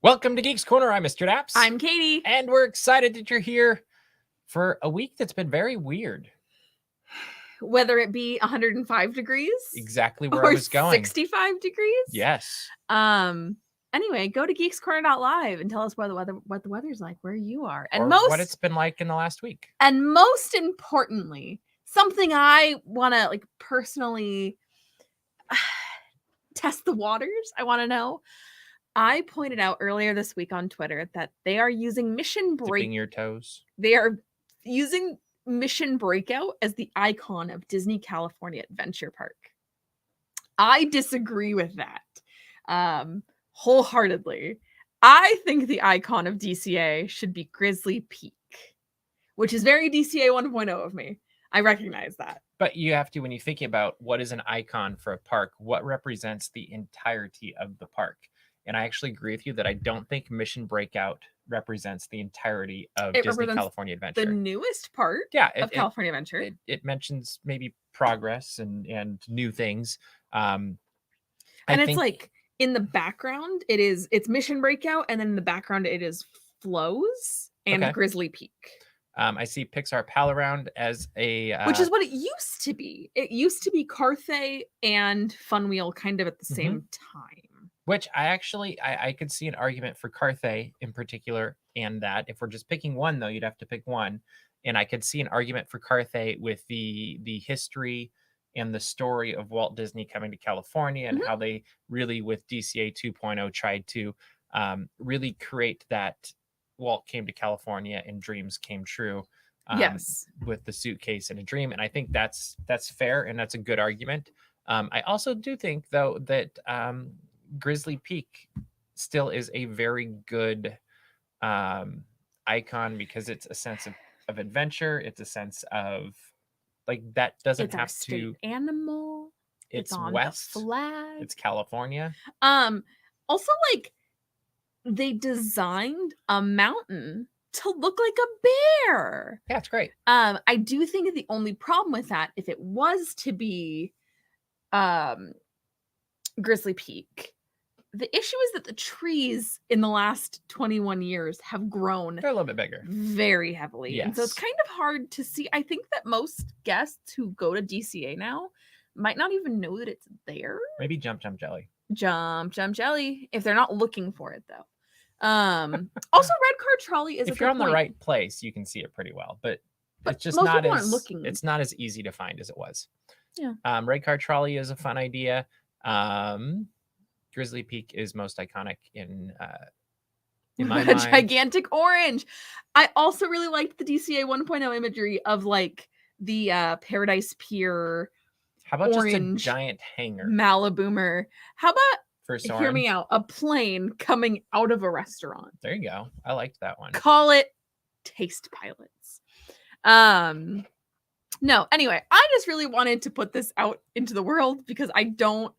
Welcome to Geeks Corner. I'm Mr. DAPS. I'm Katie. And we're excited that you're here for a week that's been very weird. Whether it be 105 degrees. Exactly where I was going. 65 degrees. Yes. Anyway, go to geekscorner.live and tell us what the weather's like where you are. And or what it's been like in the last week. And most importantly, something I want to personally test the waters. I want to know. I pointed out earlier this week on Twitter that they are using Dipping your toes. They are using Mission Breakout as the icon of Disney California Adventure Park. I disagree with that wholeheartedly. I think the icon of DCA should be Grizzly Peak, which is very DCA 1.0 of me. I recognize that. But you have to, when you're thinking about what is an icon for a park, what represents the entirety of the park? And I actually agree with you that I don't think Mission Breakout represents the entirety of Disney California Adventure. The newest part of California Adventure. It mentions maybe progress and new things. And it's like in the background, it's Mission Breakout, and then in the background it is Flows and Grizzly Peak. I see Pixar Pal Around as a which is what it used to be. It used to be Carthay and Funwheel kind of at the same time. Which I could see an argument for Carthay in particular, and that if we're just picking one, though, you'd have to pick one. And I could see an argument for Carthay with the history and the story of Walt Disney coming to California and how they really, with DCA 2.0, tried to really create that Walt came to California and dreams came true. With the suitcase and a dream. And I think that's fair, and that's a good argument. I also do think, though, that Grizzly Peak still is a very good icon because it's a sense of adventure. It's a sense of that doesn't have to animal. It's on west the flag. It's California. Also, they designed a mountain to look like a bear. Yeah, it's great. I do think the only problem with that, if it was to be Grizzly Peak, the issue is that the trees in the last 21 years have grown. They're a little bit bigger. Very heavily. Yes. And so it's kind of hard to see. I think that most guests who go to DCA now might not even know that it's there. Maybe Jump Jump Jelly. Jump Jump Jelly, if they're not looking for it, though. Also, Red Car Trolley is if you're on the right place, you can see it pretty well. But it's just most not people as aren't looking. It's not as easy to find as it was. Yeah. Red Car Trolley is a fun idea. Grizzly Peak is most iconic in my mind. Gigantic orange. I also really liked the DCA 1.0 imagery of the Paradise Pier. How about orange just a giant hangar? Maliboomer. How about, hear me out, a plane coming out of a restaurant? There you go. I liked that one. Call it Taste Pilots. No, anyway, I just really wanted to put this out into the world because I don't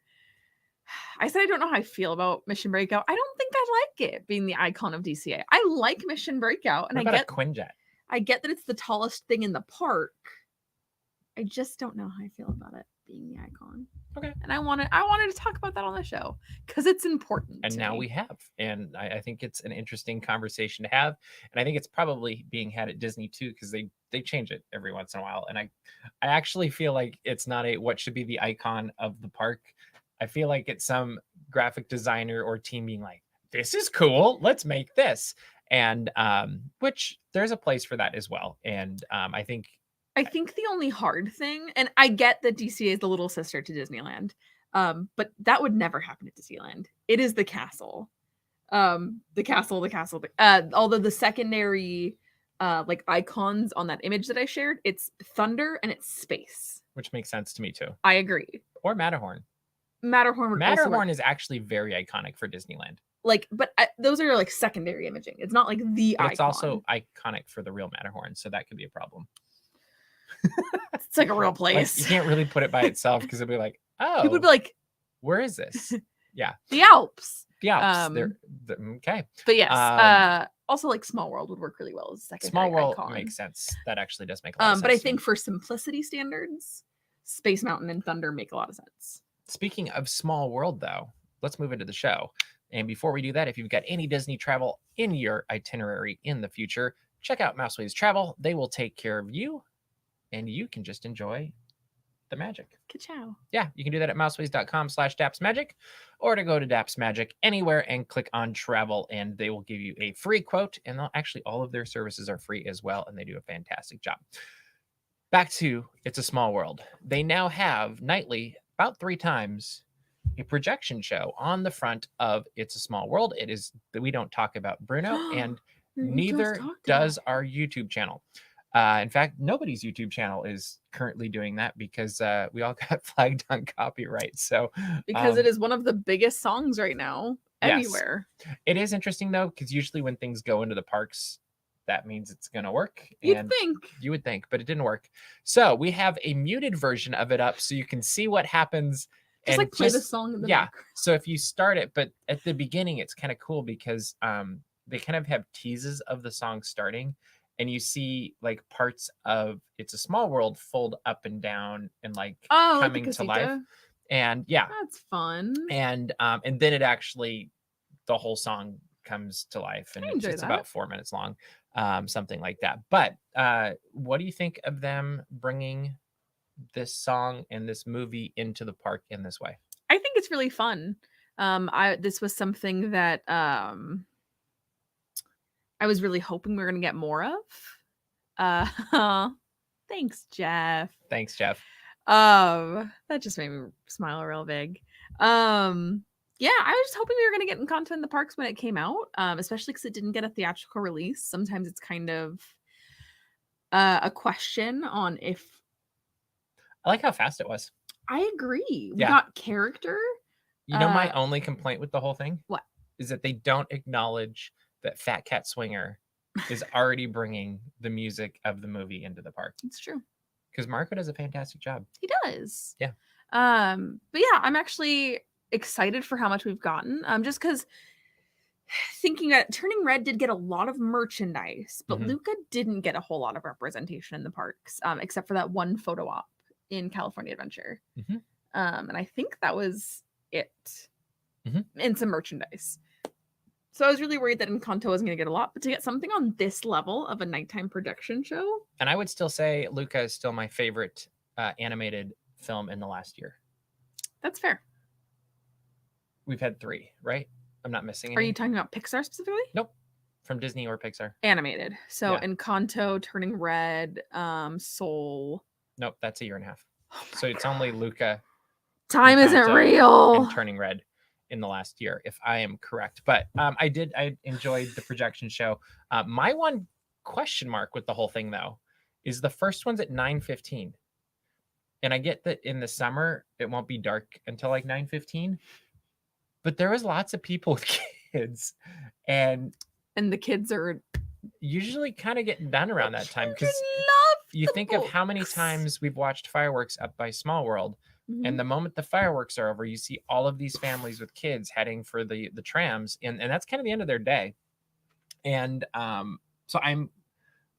know how I feel about Mission Breakout. I don't think I like it being the icon of DCA. I like Mission Breakout, and what about a Quinjet? I get that it's the tallest thing in the park. I just don't know how I feel about it being the icon. Okay. And I wanted to talk about that on the show because it's important. And now we have. And I think it's an interesting conversation to have. And I think it's probably being had at Disney too, because they change it every once in a while. And I actually feel like it's not what should be the icon of the park. I feel like it's some graphic designer or team being like, this is cool, let's make this. And which there's a place for that as well. And I think the only hard thing, and I get that DCA is the little sister to Disneyland, but that would never happen at Disneyland. It is the castle. Although the secondary icons on that image that I shared, it's thunder and it's space. Which makes sense to me too. I agree. Or Matterhorn. Matterhorn is actually very iconic for Disneyland. But those are secondary imaging. It's not the icon. It's also iconic for the real Matterhorn, so that could be a problem. It's like a real place. You can't really put it by itself because it'd be like, oh, people would be like, where is this? Yeah, the Alps. The Alps. Okay, but yes. Also, Small World would work really well as a secondary Small World icon. Makes sense. That actually does make a lot of sense. But I think for simplicity standards, Space Mountain and Thunder make a lot of sense. Speaking of Small World, though, let's move into the show. And before we do that, if you've got any Disney travel in your itinerary in the future, check out Mouseways Travel. They will take care of you, and you can just enjoy the magic. Ka-chow. Yeah, you can do that at mouseways.com/DAPSMagic, or to go to DAPS Magic anywhere and click on travel, and they will give you a free quote. And all of their services are free as well, and they do a fantastic job. Back to It's a Small World. They now have nightly, about 3 times, a projection show on the front of It's a Small World. It is that we don't talk about Bruno, and neither does our YouTube channel. In fact, nobody's YouTube channel is currently doing that because we all got flagged on copyright. So because it is one of the biggest songs right now anywhere. Yes. It is interesting though, because usually when things go into the parks, that means it's going to work. You would think, but it didn't work. So we have a muted version of it up so you can see what happens. Just like play the song in the background. So if you start it, but at the beginning, it's kind of cool because they kind of have teases of the song starting. And you see like parts of It's a Small World fold up and down and like coming to life. And yeah, that's fun. And then it actually, the whole song comes to life, and it's about 4 minutes long, something like that. But what do you think of them bringing this song and this movie into the park in this way? I think it's really fun. This was something that I was really hoping we were going to get more of. Thanks, Jeff. Thanks, Jeff. That just made me smile real big. Yeah, I was just hoping we were going to get Encanto in the parks when it came out, especially because it didn't get a theatrical release. Sometimes it's kind of a question on if... I like how fast it was. I agree. We got character. You know my only complaint with the whole thing? What? Is that they don't acknowledge that Fat Cat Swinger is already bringing the music of the movie into the park. It's true. Because Marco does a fantastic job. He does. Yeah. But yeah, I'm actually excited for how much we've gotten. Just because thinking that Turning Red did get a lot of merchandise, but Luca didn't get a whole lot of representation in the parks, except for that one photo op in California Adventure. And I think that was it. And some merchandise. So I was really worried that Encanto wasn't going to get a lot, but to get something on this level of a nighttime projection show. And I would still say Luca is still my favorite animated film in the last year. That's fair. We've had 3, right? I'm not missing any. Are you talking about Pixar specifically? Nope. From Disney or Pixar. Animated. So Encanto, Turning Red, Soul. Nope, that's a year and a half. So it's only Luca. Time isn't real. And Turning Red in the last year, if I am correct. But I enjoyed the projection show. My one question mark with the whole thing, though, is the first one's at 9:15. And I get that in the summer, it won't be dark until like 9:15. But there was lots of people with kids. And the kids are usually kind of getting done around that time. Because you think of how many times we've watched fireworks up by Small World. And the moment the fireworks are over, you see all of these families with kids heading for the trams, and that's kind of the end of their day. And so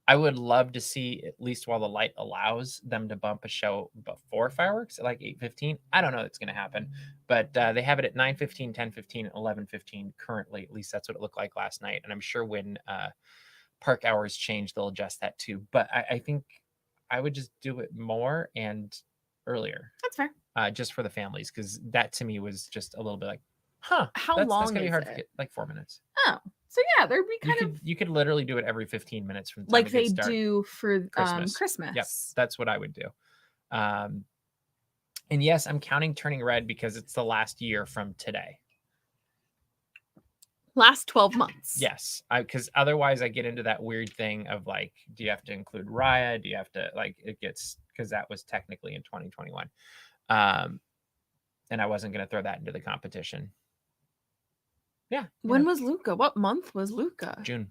I would love to see, at least while the light allows, them to bump a show before fireworks at like 8:15. I don't know if it's going to happen, but they have it at 9:15, 10:15, 11:15 currently. At least that's what it looked like last night. And I'm sure when park hours change, they'll adjust that too. But I think I would just do it more and earlier. That's fair. Just for the families, because that to me was just a little bit like, how long that's gonna be is hard it? to get, like 4 minutes. Oh, so yeah, there'd be you could literally do it every 15 minutes from the time like it they gets dark. do for Christmas. Yep, that's what I would do. And yes, I'm counting Turning Red because it's the last year from today. Last 12 months. Yes, because otherwise I get into that weird thing of like, do you have to include Raya? Do you have to like it gets, because that was technically in 2021. And I wasn't going to throw that into the competition. Yeah. When was Luca? What month was Luca? June.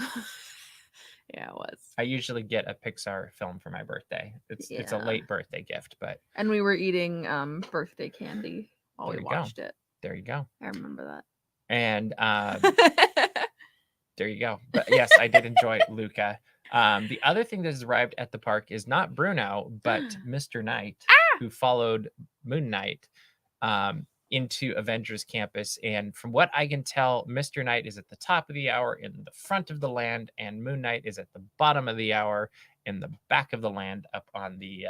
Yeah, it was. I usually get a Pixar film for my birthday. It's a late birthday gift, but. And we were eating birthday candy while we watched it. There you go. I remember that. And there you go. But yes, I did enjoy Luca. The other thing that has arrived at the park is not Bruno, but Mr. Knight, who followed Moon Knight. into Avengers Campus. And from what I can tell, Mr. Knight is at the top of the hour in the front of the land, and Moon Knight is at the bottom of the hour in the back of the land, up on the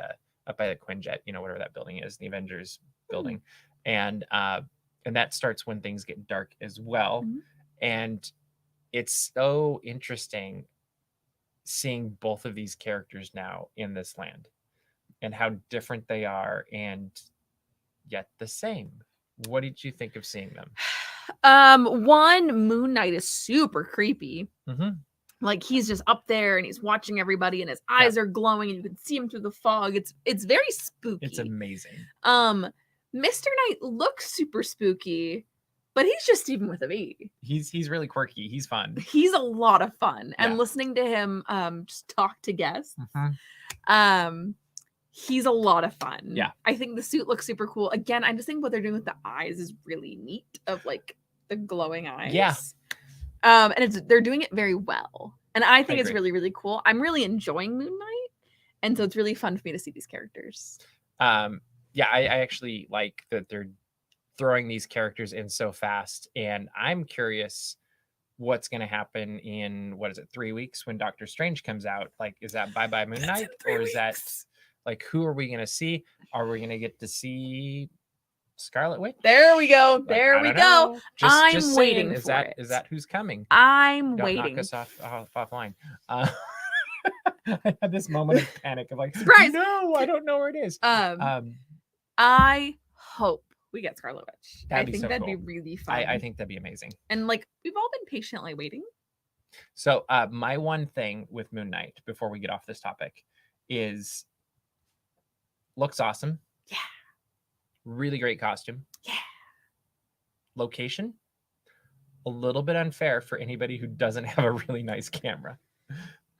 up by the Quinjet, whatever that building is, the Avengers building. And that starts when things get dark as well. Mhm. And it's so interesting seeing both of these characters now in this land and how different they are and yet the same. What did you think of seeing them? One, Moon Knight is super creepy. Mm-hmm. Like, he's just up there and he's watching everybody and his eyes are glowing and you can see him through the fog. It's very spooky. It's amazing. Mr. Knight looks super spooky, but he's just Steven with a V. He's really quirky. He's fun. He's a lot of fun. Yeah. And listening to him just talk to guests, Mhm. he's a lot of fun. Yeah. I think the suit looks super cool. Again, I just think what they're doing with the eyes is really neat, of like the glowing eyes. Yeah. And they're doing it very well. And I think it's agree. really, really cool. I'm really enjoying Moon Knight. And so it's really fun for me to see these characters. Yeah, I actually like that they're throwing these characters in so fast. And I'm curious what's going to happen in, 3 weeks when Doctor Strange comes out? Like, is that Bye-Bye Moon Knight? Or is that, like, who are we going to see? Are we going to get to see Scarlet Witch? There we go. Like, there I we don't go. know. I'm just waiting saying, for it. Is that who's coming? I'm Don't waiting. knock us offline. I had this moment of panic of like, Surprise! No, I don't know where it is. I hope we get Scarlet Witch. I That'd be think so that'd be cool. really fun. I think that'd be amazing. And like, we've all been patiently waiting. So my one thing with Moon Knight before we get off this topic is looks awesome. Yeah. Really great costume. Yeah. Location, a little bit unfair for anybody who doesn't have a really nice camera.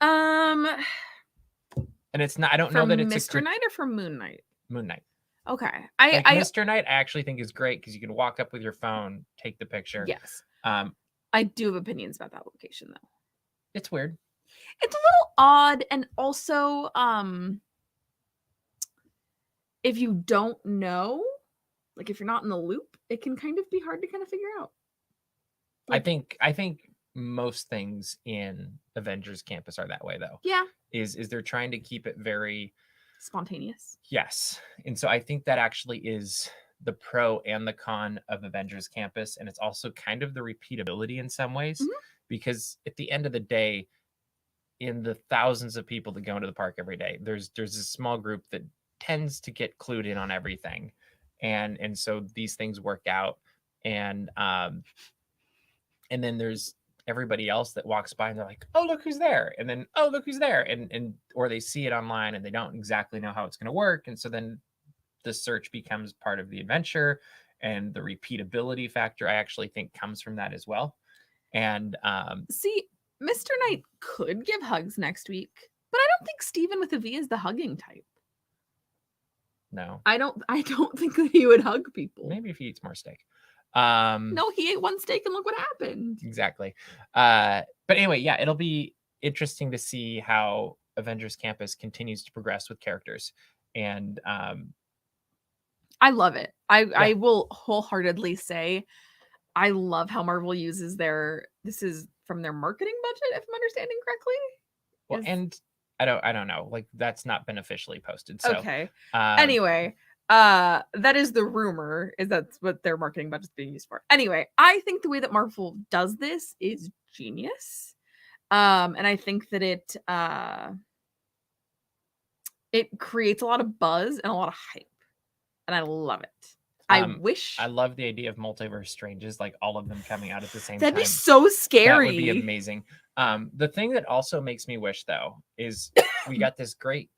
And it's not, I don't know that it's Mr. Knight or for Moon Knight? Moon Knight. Okay. Mr. Knight I actually think is great because you can walk up with your phone, take the picture. Yes. I do have opinions about that location though. It's weird. It's a little odd, and also if you don't know, like if you're not in the loop, it can kind of be hard to kind of figure out. I think most things in Avengers Campus are that way though. Yeah. Is they're trying to keep it very spontaneous. Yes. And so I think that actually is the pro and the con of Avengers Campus. And it's also kind of the repeatability in some ways, because at the end of the day, in the thousands of people that go into the park every day, there's a small group that tends to get clued in on everything. And so these things work out. And then there's everybody else that walks by and they're like, oh, look who's there. And then, oh, look who's there. And or they see it online and they don't exactly know how it's going to work. And so then the search becomes part of the adventure, and the repeatability factor I actually think comes from that as well. And see, Mr. Knight could give hugs next week, but I don't think Steven with a V is the hugging type. No. I don't think that he would hug people. Maybe if he eats more steak. No, he ate one steak and look what happened. Exactly. But anyway, yeah, it'll be interesting to see how Avengers Campus continues to progress with characters. And I love it. I will wholeheartedly say I love how Marvel uses this is from their marketing budget, if I'm understanding correctly. Well, and I don't know. Like, that's not been officially posted. So okay. Anyway, that is the rumor, is that's what their marketing budget's being used for. Anyway, I think the way that Marvel does this is genius. And I think that it creates a lot of buzz and a lot of hype. And I love it. I love the idea of Multiverse Stranges, like all of them coming out at the same time. That'd be so scary. That would be amazing. The thing that also makes me wish, though, is we got this great,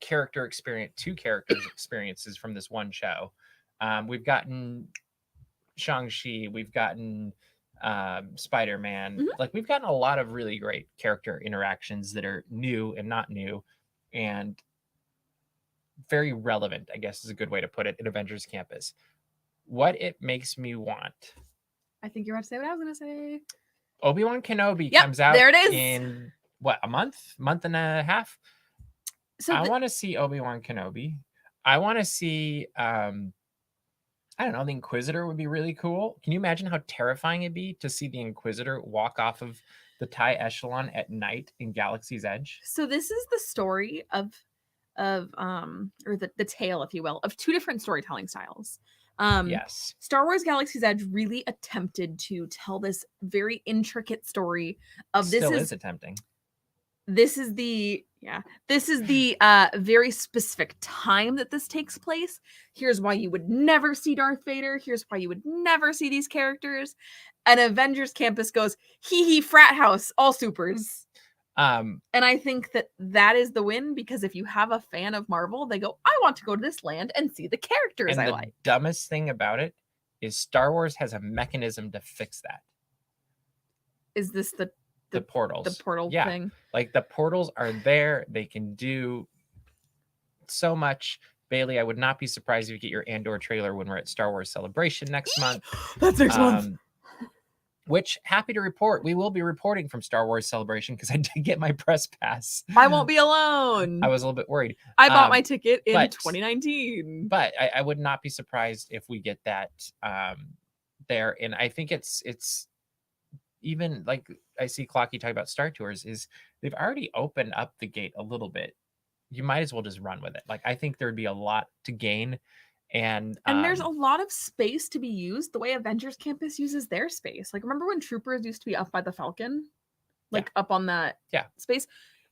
character experience, 2 characters experiences from this one show. We've gotten Shang-Chi, we've gotten Spider-Man. Like, we've gotten a lot of really great character interactions that are new and not new, and very relevant, I guess is a good way to put it, in Avengers Campus. What it makes me want, I think you're about to say what I was going to say. Obi-Wan Kenobi comes out there it is. in a month and a half. So I want to see Obi-Wan Kenobi. I want to see I don't know, the Inquisitor would be really cool. Can you imagine how terrifying it'd be to see the Inquisitor walk off of the TIE Echelon at night in Galaxy's Edge? So this is the story of or the tale, if you will, of two different storytelling styles. Yes. Star Wars Galaxy's Edge really attempted to tell this very intricate story of Still is attempting. this is the very specific time that this takes place. Here's why you would never see Darth Vader. Here's why you would never see these characters. And Avengers Campus goes, hee hee, frat house, all supers. And I think that is the win, because if you have a fan of Marvel, they go, I want to go to this land and see the characters and I the like. dumbest thing about it is Star Wars has a mechanism to fix that. Is this the portals? The portal Yeah. thing? Like, the portals are there. They can do so much. Bailey, I would not be surprised if you get your Andor trailer when we're at Star Wars Celebration next month. That's next month. Which, happy to report, we will be reporting from Star Wars Celebration, because I did get my press pass. I won't be alone. I was a little bit worried. I bought my ticket in 2019. But I would not be surprised if we get that there. And I think it's even, like, I see Clocky talk about Star Tours, is they've already opened up the gate a little bit. You might as well just run with it. Like, I think there'd be a lot to gain. And there's a lot of space to be used the way Avengers Campus uses their space. Like, remember when Troopers used to be up by the Falcon? Like, up on that space?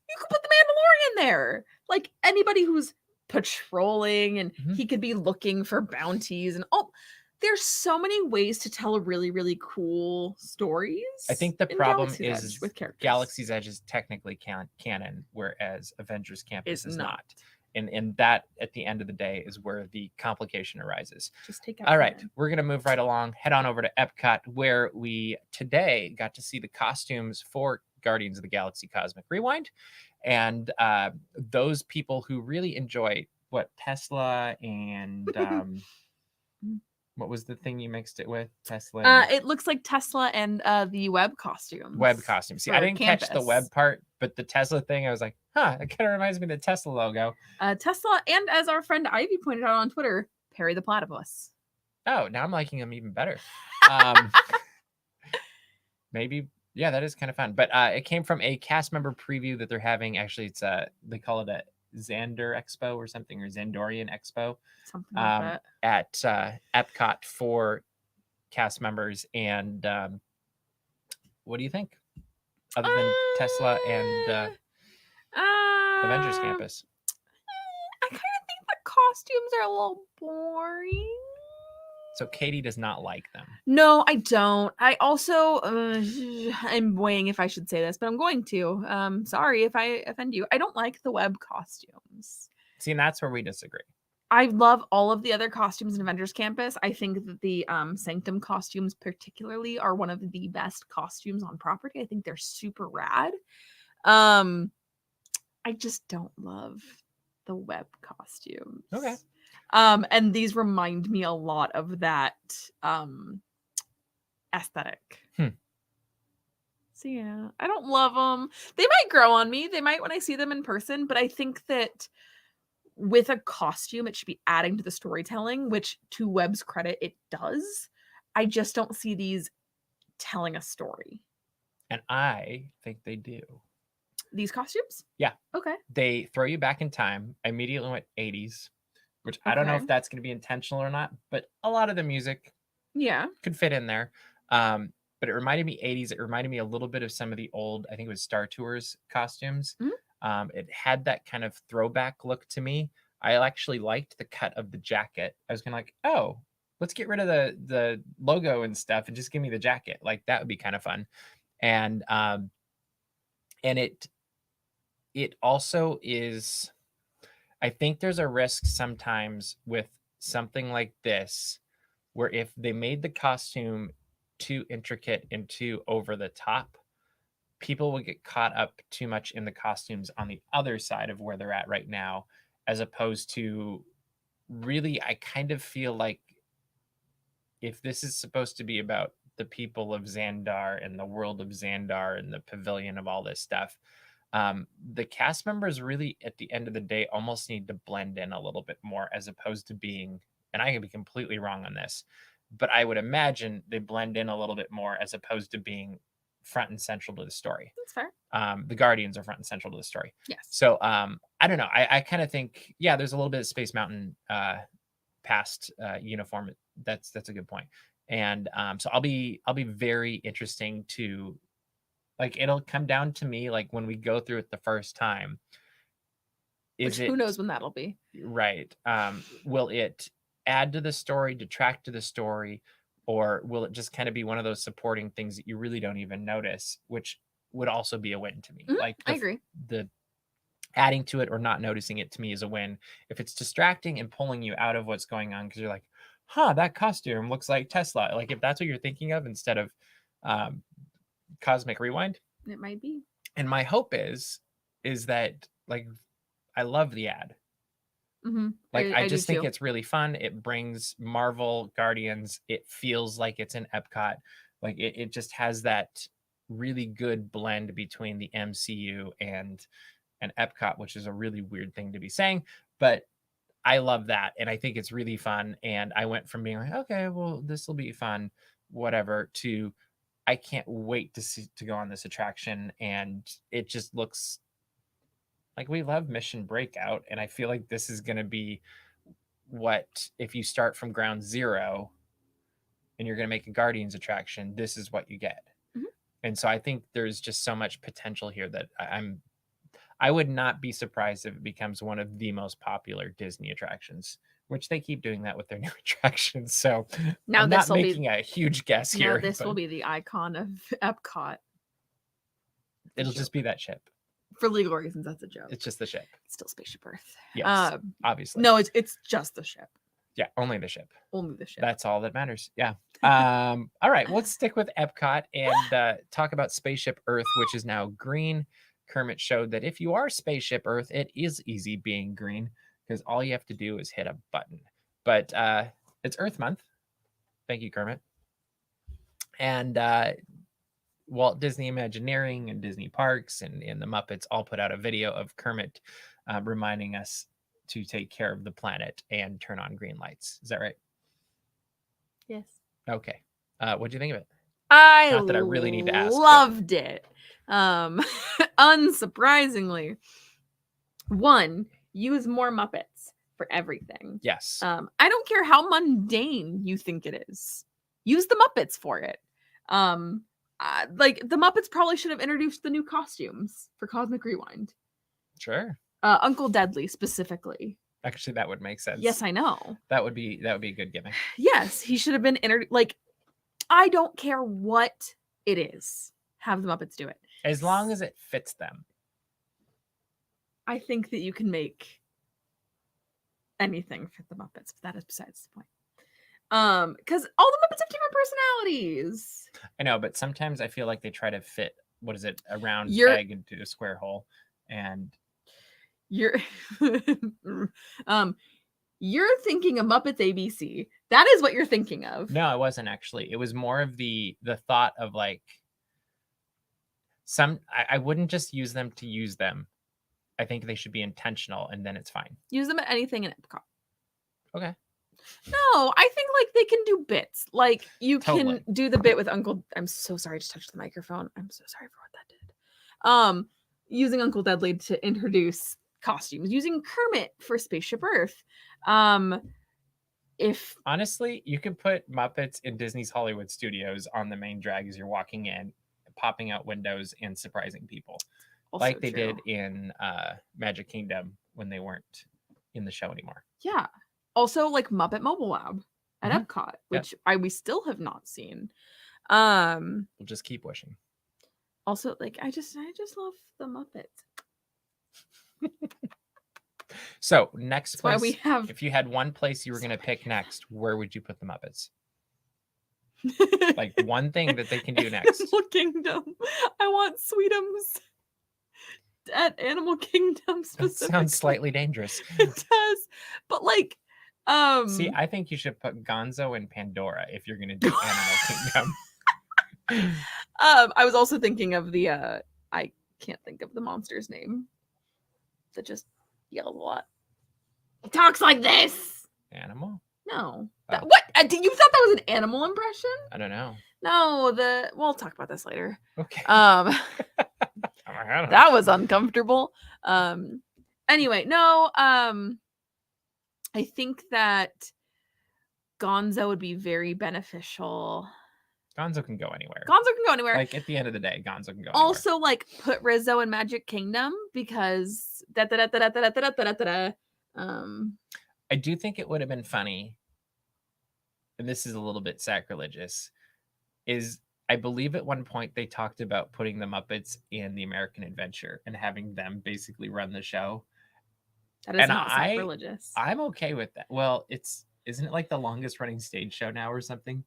You could put the Mandalorian there. Like, anybody who's patrolling, and he could be looking for bounties, and there's so many ways to tell really, really cool stories. I think the problem is with characters. Galaxy's Edge is technically canon, whereas Avengers Campus is not. And that, at the end of the day, is where the complication arises. Just take out. All right, we're going to move right along, head on over to EPCOT, where we today got to see the costumes for Guardians of the Galaxy Cosmic Rewind. And those people who really enjoy Tesla and what was the thing you mixed it with? Tesla. It looks like Tesla and the web costumes. Web costumes. See, I didn't catch the web part, but the Tesla thing, I was like, that kind of reminds me of the Tesla logo. Tesla, and as our friend Ivy pointed out on Twitter, Perry the Platypus. Oh, now I'm liking them even better. Maybe, yeah, that is kind of fun. But it came from a cast member preview that they're having. Actually, it's they call it a Xander Expo or something, or Xandorian Expo. Something like that. At EPCOT for cast members. And what do you think? Other than Tesla and Avengers Campus. I kind of think the costumes are a little boring. So Katie does not like them. No, I don't. I also, I'm weighing if I should say this, but I'm going to. Sorry if I offend you. I don't like the web costumes. See, and that's where we disagree. I love all of the other costumes in Avengers Campus. I think that the Sanctum costumes particularly are one of the best costumes on property. I think they're super rad. I just don't love the web costumes. Okay. And these remind me a lot of that aesthetic. So yeah, I don't love them. They might grow on me. They might when I see them in person, but I think that with a costume, it should be adding to the storytelling, which to Webb's credit, it does. I just don't see these telling a story. And I think they do. These costumes? Yeah. Okay. They throw you back in time. I immediately went 80s, which I don't know if that's going to be intentional or not, but a lot of the music could fit in there. But it reminded me 80s. It reminded me a little bit of some of the old, I think it was Star Tours costumes. It had that kind of throwback look to me. I actually liked the cut of the jacket. I was kind of like, oh, let's get rid of the logo and stuff and just give me the jacket. Like, that would be kind of fun. And it also is, I think there's a risk sometimes with something like this, where if they made the costume too intricate and too over the top, people will get caught up too much in the costumes on the other side of where they're at right now, as opposed to really, I kind of feel like if this is supposed to be about the people of Xandar and the world of Xandar and the pavilion of all this stuff, the cast members really, at the end of the day, almost need to blend in a little bit more, as opposed to being and I can be completely wrong on this, but I would imagine they blend in a little bit more as opposed to being front and central to the story. That's fair. The Guardians are front and central to the story. Yes. So I don't know. I kind of think, yeah, there's a little bit of Space Mountain past uniform. That's a good point. And so I'll be very interesting to, like, it'll come down to me, like, when we go through it the first time. Who knows when that'll be? Right. Will it add to the story, detract to the story, or will it just kind of be one of those supporting things that you really don't even notice, which would also be a win to me. Like, I agree. The adding to it or not noticing it to me is a win. If it's distracting and pulling you out of what's going on because you're like, huh, that costume looks like Tesla. Like, if that's what you're thinking of instead of Cosmic Rewind, it might be. And my hope is that, like, I love the ad. Like, I just think it's really fun. It brings Marvel Guardians. It feels like it's in Epcot. Like, it just has that really good blend between the MCU and Epcot, which is a really weird thing to be saying, but I love that. And I think it's really fun. And I went from being like, okay, well, this will be fun, whatever, to I can't wait to go on this attraction. And it just looks like we love Mission Breakout. And I feel like this is going to be what, if you start from ground zero and you're going to make a Guardians attraction, this is what you get. And so I think there's just so much potential here that I would not be surprised if it becomes one of the most popular Disney attractions, which they keep doing that with their new attractions. So now I'm not making a huge guess here. Now this will be the icon of Epcot. It'll just be that ship. For legal reasons, that's a joke. It's just the ship. It's still Spaceship Earth. Yes, obviously. No, it's just the ship. Yeah, only the ship. Only the ship. That's all that matters. Yeah. All right, let's stick with Epcot and talk about Spaceship Earth, which is now green. Kermit showed that if you are Spaceship Earth, it is easy being green because all you have to do is hit a button. But it's Earth Month. Thank you, Kermit. And Walt Disney Imagineering and Disney Parks and the Muppets all put out a video of Kermit reminding us to take care of the planet and turn on green lights. Is that right? Yes. Okay. What do you think of it? Not that I really need to ask. Loved it. Unsurprisingly, one, use more Muppets for everything. Yes. I don't care how mundane you think it is. Use the Muppets for it. Like, the Muppets probably should have introduced the new costumes for Cosmic Rewind. Sure. Uncle Deadly specifically. Actually, that would make sense. Yes, I know. That would be a good gimmick. Yes, he should have been like, I don't care what it is. Have the Muppets do it. As long as it fits them. I think that you can make anything fit the Muppets, but that is besides the point. Because all the Muppets have different personalities. I know, but sometimes I feel like they try to fit, what is it, a round peg into a square hole. And you're you're thinking of Muppets ABC. That is what you're thinking of. No, it wasn't actually. It was more of the thought of, like, I wouldn't just use them to use them. I think they should be intentional, and then it's fine. Use them at anything in Epcot. Okay. No, I think, like, they can do bits. Like, you can do the bit with Uncle. I'm so sorry, I just touched the microphone. I'm so sorry for what that did. Using Uncle Deadly to introduce costumes, using Kermit for Spaceship Earth. If honestly, you could put Muppets in Disney's Hollywood Studios on the main drag as you're walking in, popping out windows and surprising people, like they did in Magic Kingdom when they weren't in the show anymore. Yeah. Also, like Muppet Mobile Lab at Epcot, which we still have not seen. We'll just keep wishing. Also, like, I just love the Muppets. So next That's place, why we have. If you had one place you were going to pick next, where would you put the Muppets? Like, one thing that they can do next. Animal Kingdom. I want Sweetums at Animal Kingdom specifically. That sounds slightly dangerous. It does, but like, see, I think you should put Gonzo and Pandora if you're going to do Animal Kingdom. I was also thinking of the I can't think of the monster's name that just yells a lot. It talks like this. Animal? No. Oh. What? You thought that was an animal impression? I don't know. No, we'll talk about this later. Okay. Um, Oh my God. that was uncomfortable. Anyway, no, I think that Gonzo would be very beneficial. Gonzo can go anywhere. Gonzo can go anywhere. Like at the end of the day, Gonzo can go Also, like put Rizzo in Magic Kingdom because I do think it would have been funny, and this is a little bit sacrilegious, is I believe at one point they talked about putting the Muppets in the American Adventure and having them basically run the show. That is not sacrilegious. I'm okay with that. Well, isn't it like the longest running stage show now or something?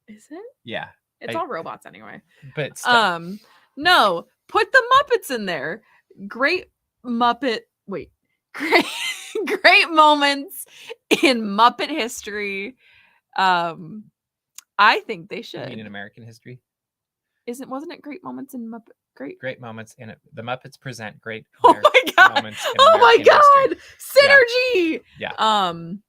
Is it? Yeah. It's all robots anyway. But still. No, put the Muppets in there. Great great moments in Muppet history. I think they should. You mean in American history? Wasn't it great moments in Muppet? Great moments in it. The Muppets present great moments in American history. Synergy. Yeah. I'm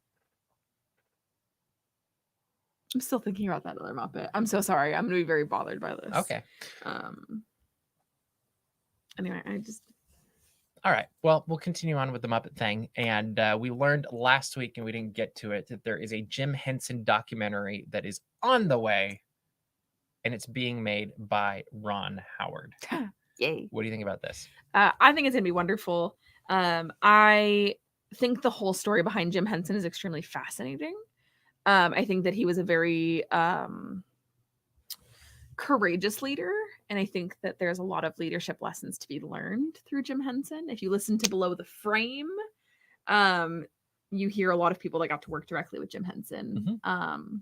still thinking about that other Muppet. I'm so sorry. I'm gonna be very bothered by this. Okay. Anyway, all right. Well, we'll continue on with the Muppet thing. And we learned last week, and we didn't get to it, that there is a Jim Henson documentary that is on the way, and it's being made by Ron Howard. Yay. What do you think about this? I think it's going to be wonderful. I think the whole story behind Jim Henson is extremely fascinating. I think that he was a very courageous leader, and I think that there's a lot of leadership lessons to be learned through Jim Henson. If you listen to Below the Frame, you hear a lot of people that got to work directly with Jim Henson. Mm-hmm.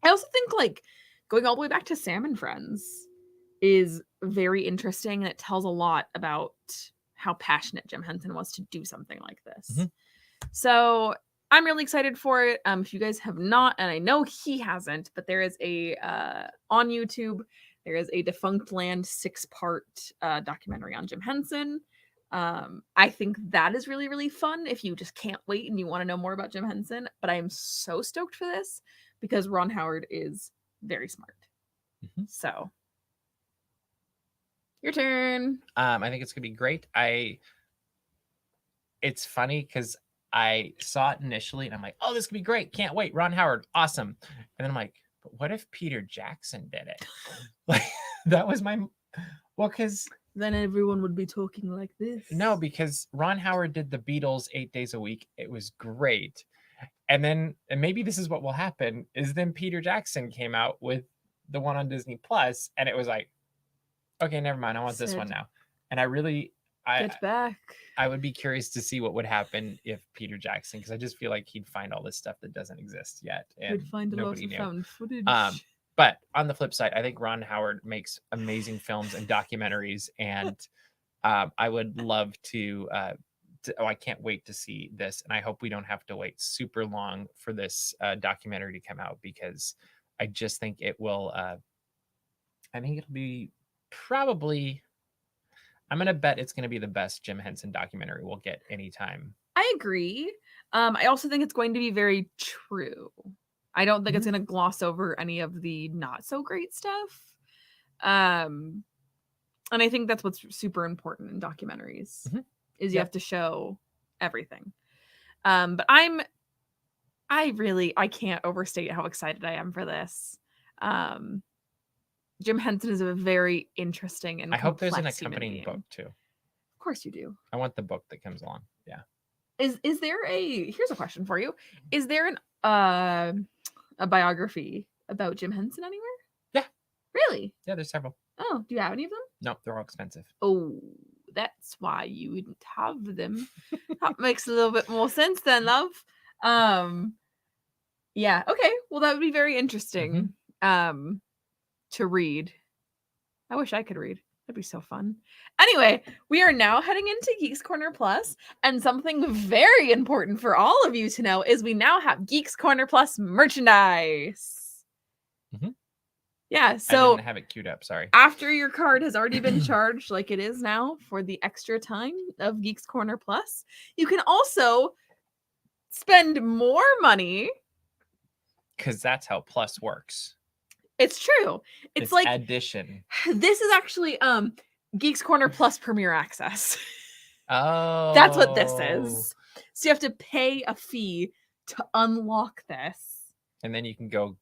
I also think like going all the way back to Sam and Friends is very interesting, and it tells a lot about how passionate Jim Henson was to do something like this. Mm-hmm. So I'm really excited for it. If you guys have not, and I know he hasn't, but there is a on YouTube, there is a Defunct Land 6-part documentary on Jim Henson. I think that is really, really fun if you just can't wait and you want to know more about Jim Henson. But I am so stoked for this because Ron Howard is very smart. Mm-hmm. So your turn. I think it's gonna be great. It's funny because I saw it initially and I'm like, oh, this could be great. Can't wait. Ron Howard. Awesome. And then I'm like, but what if Peter Jackson did it? Like that was because then everyone would be talking like this. No, because Ron Howard did the Beatles 8 days a week. It was great. And maybe this is what will happen is then Peter Jackson came out with the one on Disney Plus and it was like, okay, never mind. I want this one now. And Get back. I would be curious to see what would happen if Peter Jackson, because I just feel like he'd find all this stuff that doesn't exist yet. And he'd find a lot of found footage. But on the flip side, I think Ron Howard makes amazing films and documentaries, and I would love to. I can't wait to see this, and I hope we don't have to wait super long for this documentary to come out because I just think it will. I think it'll be probably. I'm going to bet it's going to be the best Jim Henson documentary we'll get anytime. I agree. I also think it's going to be very true. I don't think it's going to gloss over any of the not so great stuff. And I think that's what's super important in documentaries is you have to show everything. But I can't overstate how excited I am for this. Jim Henson is a very interesting and I hope there's an accompanying book too. Of course you do. I want the book that comes along. Yeah. Is there here's a question for you. Is there a biography about Jim Henson anywhere? Yeah. Really? Yeah, there's several. Oh, do you have any of them? No, they're all expensive. Oh, that's why you wouldn't have them. That makes a little bit more sense then, love. Yeah, okay. Well, that would be very interesting. To read. I wish I could read. That'd be so fun. Anyway, we are now heading into Geeks Corner Plus, and something very important for all of you to know is we now have Geeks Corner Plus merchandise. Yeah, so I didn't have it queued up, sorry. After your card has already been charged like it is now for the extra time of Geeks Corner Plus, you can also spend more money. Because that's how Plus works. It's true. It's like addition. This is actually Geeks Corner plus Premier Access. Oh. That's what this is. So you have to pay a fee to unlock this. And then you can go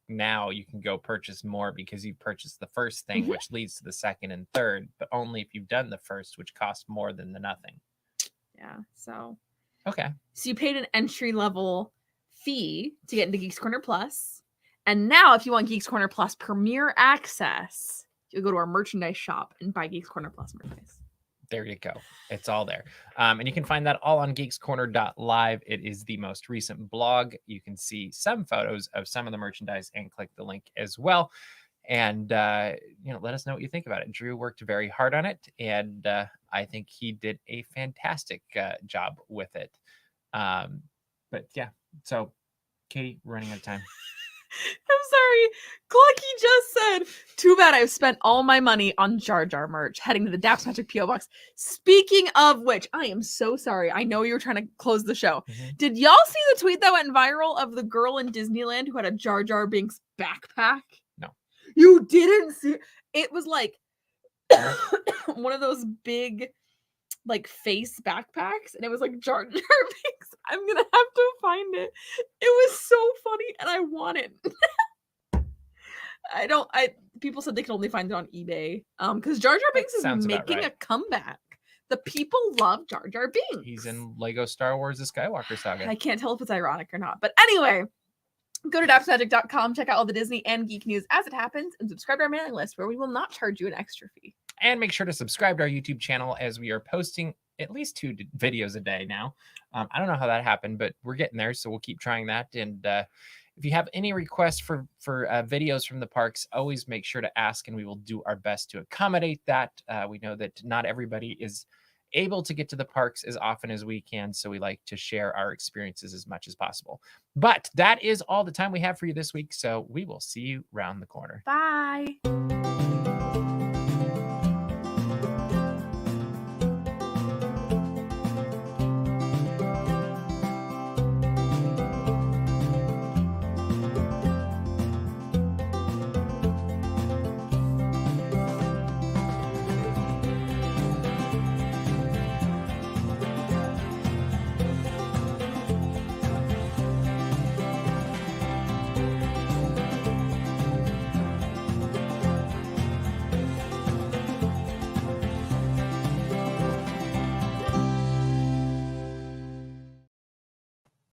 purchase more because you purchased the first thing, which leads to the second and third, but only if you've done the first, which costs more than the nothing. Yeah. So. Okay. So you paid an entry level fee to get into Geeks Corner Plus. And now if you want Geeks Corner Plus Premier Access, you'll go to our merchandise shop and buy Geeks Corner Plus merchandise. There you go. It's all there. And you can find that all on geekscorner.live. It is the most recent blog. You can see some photos of some of the merchandise and click the link as well. And, let us know what you think about it. Drew worked very hard on it, and I think he did a fantastic job with it. But yeah, so Katie, we're running out of time. I'm sorry. Clucky just said, too bad I've spent all my money on Jar Jar merch heading to the DAPS Magic P.O. Box. Speaking of which, I am so sorry. I know you were trying to close the show. Did y'all see the tweet that went viral of the girl in Disneyland who had a Jar Jar Binks backpack? No. You didn't see? It was like one of those big like face backpacks, and it was like Jar Jar Binks. I'm gonna have to find it. It was so funny, and I want it. People said they could only find it on eBay. Because Jar Jar Binks is making a comeback. The people love Jar Jar Binks. He's in Lego Star Wars: The Skywalker Saga. I can't tell if it's ironic or not, but anyway. Go to dapsmagic.com, check out all the Disney and geek news as it happens, and subscribe to our mailing list where we will not charge you an extra fee. And make sure to subscribe to our YouTube channel as we are posting at least 2 videos a day now. I don't know how that happened, but we're getting there, so we'll keep trying that. And if you have any requests for videos from the parks, always make sure to ask, and we will do our best to accommodate that. We know that not everybody is able to get to the parks as often as we can, so we like to share our experiences as much as possible. But that is all the time we have for you this week, so we will see you around the corner. Bye.